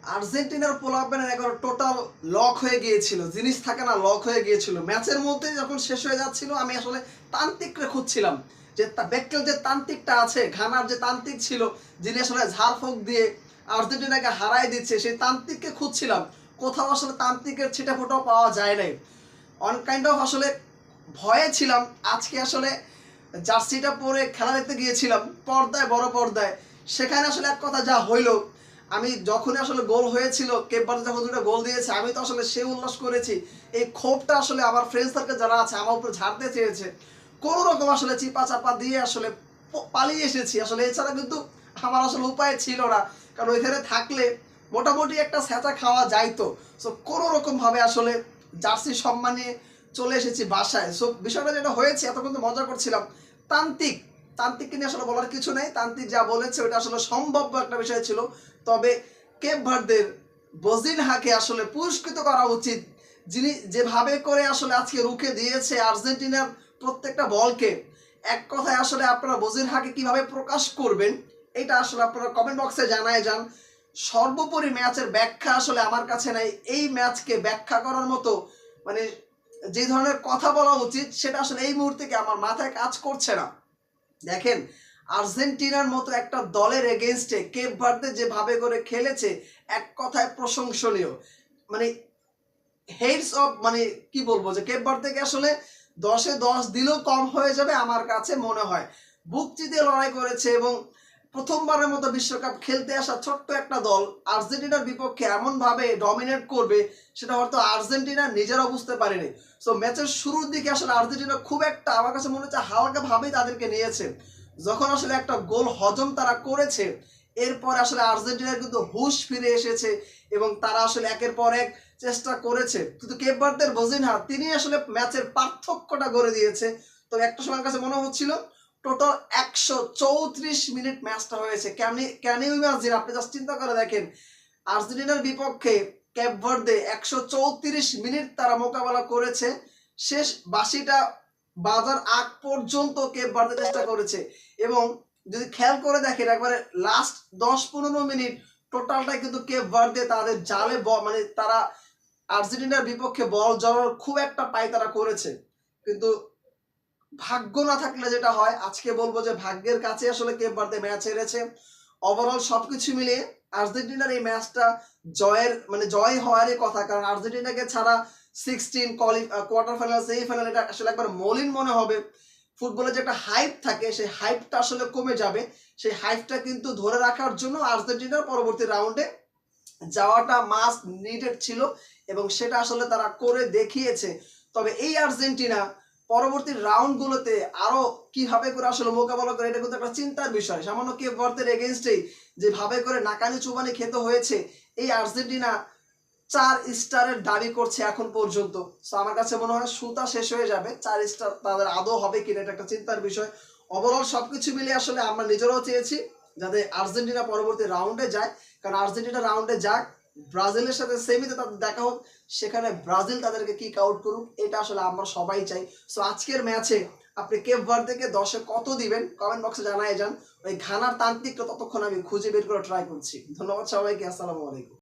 আর্জেন্টিনার পোলাপেনের একবার total lock হয়ে গিয়েছিল, জিনিস থাকে না, লক হয়ে গিয়েছিল। ম্যাচের মধ্যে যখন শেষ হয়ে যাচ্ছিল আমি আসলে তান্ত্রিকরে খুঁজছিলাম, যে বেক্কেল যে তান্ত্রিকটা আছে, ঘানার যে তান্ত্রিক ছিল, যিনি আসলে ঝাড়ফুঁক দিয়ে আর্জেন্টিনাকে হারাই দিচ্ছে, সেই তান্ত্রিককে খুঁজছিলাম। কোথাও আসলে তান্ত্রিকের ছিটে ফোটাও পাওয়া যায় নাই। অন কাইন্ড অফ আসলে ভয়ে ছিলাম। আজকে আসলে জার্সিটা পরে খেলা দেখতে গিয়েছিলাম পর্দায়, বড় পর্দায়। সেখানে আসলে এক কথা যা হইলো, আমি যখনই আসলে গোল হয়েছিল, কেপ ভার্দে যখন দুটো গোল দিয়েছে, আমি তো আসলে সে উল্লাস করেছি। এই ক্ষোভটা আসলে আমার ফ্রেন্ড সার্কেল যারা আছে আমার উপর ঝাড়তে চেয়েছে, কোনো রকম আসলে চিপা চাপা দিয়ে আসলে পালিয়ে এসেছি। আসলে এছাড়া কিন্তু আমার আসলে উপায় ছিল না, কারণ ওইখানে থাকলে মোটামুটি একটা স্যাঁচা খাওয়া যাইতো। সো কোনো রকম ভাবে আসলে জার্সি সম্মান নিয়ে চলে এসেছি বাসায়। সো বিষয়টা যেটা হয়েছে, এত কিন্তু মজা করছিলাম। তান্ত্রিক তান্ত্রিককে নিয়ে আসলে বলার কিছু নেই, তান্ত্রিক যা বলেছে ওটা আসলে সম্ভাব্য একটা বিষয় ছিল। তবে কেপ ভার্দের বজিনহাকে আসলে পুরস্কৃত করা উচিত, যিনি যেভাবে করে আসলে আজকে রুখে দিয়েছে আর্জেন্টিনার প্রত্যেকটা বলকে। এক কথায় আসলে আপনারা বজিনহাকে কিভাবে প্রকাশ করবেন, এটা আসলে আপনারা কমেন্ট বক্সে জানায় যান। সর্বোপরি ম্যাচের ব্যাখ্যা আসলে আমার কাছে নাই। এই ম্যাচকে ব্যাখ্যা করার মতো মানে যে ধরনের কথা বলা উচিত, সেটা আসলে এই মুহূর্তে কি আমার মাথায় কাজ করছে না। দেখেন, আর্জেন্টিনার মতো একটা দলের এগেনস্টে কেপ ভার্দে যেভাবে করে খেলেছে, এক কথায় প্রশংসনীয়। মানে হেডস অফ, মানে কি বলবো, যে কেপ ভার্দেকে আসলে 10-এ 10 দিলেও কম হয়ে যাবে আমার কাছে মনে হয়। বুক চিতিয়ে লড়াই করেছে এবং প্রথমবারের মতো বিশ্বকাপ খেলতে আসা ছোট্ট একটা দল আর্জেন্টিনার বিপক্ষে এমন ভাবে ডমিনেট করবে, সেটা হয়তো আর্জেন্টিনা নিজেরাও বুঝতে পারেনি। সো ম্যাচের শুরুর দিকে আসলে আর্জেন্টিনা খুব একটা, আমার কাছে মনে হচ্ছে, হালকা ভাবেই তাদেরকে নিয়েছে। যখন আসলে একটা গোল হজম তারা করেছে, এরপর আসলে আর্জেন্টিনার কিন্তু হুশ ফিরে এসেছে এবং তারা আসলে একের পর এক চেষ্টা করেছে। কিন্তু কেপ ভার্দের বজিনহা, তিনি আসলে ম্যাচের পার্থক্যটা গড়ে দিয়েছে। তো একটা সময় কাছে মনে হচ্ছিল টোটাল 134 মিনিট ম্যাচটা হয়েছে। ক্যান ইউ ইমাজিন, আপনি জাস্ট চিন্তা করে দেখেন, আর্জেন্টিনার বিপক্ষে কেপ ভার্দে 134 মিনিট তারা মোকাবেলা করেছে। শেষ বাঁশিটা বাজার আগ পর্যন্ত কেপ ভার্দে চেষ্টা করেছে। এবং যদি খেয়াল করে দেখেন, একবারে লাস্ট 10-15 মিনিট টোটালটাই কিন্তু কেপ ভার্দে তাদের জালে মানে তারা আর্জেন্টিনার বিপক্ষে বল জড়ানোর খুব একটা পাই তারা করেছে। কিন্তু ভাগ্য না থাকলে যেটা হয়, আজকে বলবো যে ভাগ্যের কাছে আসলে কেপ ভার্দে ম্যাচ হেরেছে। ওভারঅল সবকিছু মিলিয়ে আর্জেন্টিনার এই ম্যাচটা জয়ের, মানে জয় হওয়ারই কথা, কারণ আর্জেন্টিনাকে ছাড়া 16 কোয়ার্টার ফাইনাল, সেমিফাইনাল, এটা আসলে একবার মলিন মনে হবে। ফুটবলে যে একটা হাইপ থাকে, সেই হাইপটা আসলে কমে যাবে। সেই হাইপটা কিন্তু ধরে রাখার জন্য আর্জেন্টিনার পরবর্তী রাউন্ডে যাওয়াটা মাস্ট নিডেড ছিল এবং সেটা আসলে তারা করে দেখিয়েছে। তবে এই আর্জেন্টিনা পরবর্তী রাউন্ডগুলোতে আরো কিভাবে করে আসলে মোকাবেলা করে, এটা কিন্তু একটা চিন্তার বিষয়। সামান্য কেপ ভার্দের এগেনস্টেই যেভাবে করে নাকানি চুবানি খেতে হয়েছে, এই আর্জেন্টিনা 4 স্টারের দাবি করছে এখন পর্যন্ত। সো আমার কাছে মনে হয় সুতা শেষ হয়ে যাবে, 4 স্টার তাদের আদৌ হবে কিনা, এটা একটা চিন্তার বিষয়। ওভারঅল সবকিছু মিলে আসলে আমরা নিজেরাও চেয়েছি যাতে আর্জেন্টিনা পরবর্তী রাউন্ডে যায়, কারণ আর্জেন্টিনা রাউন্ডে যাক, ব্রাজিলের সাথে সেমিতে তাদের দেখা হোক, সেখানে ব্রাজিল তাদেরকে কিক আউট করুক, এটা আসলে আমরা সবাই চাই। সো আজকের ম্যাচে আপনি কেপ ভার্দেকে 10-এ কত দিবেন কমেন্ট বক্সে জানাই যান। ওই ঘানার তান্ত্রিকটা ততক্ষণ আমি খুঁজে বের করে ট্রাই করছি। ধন্যবাদ সবাইকে, আসসালামু আলাইকুম।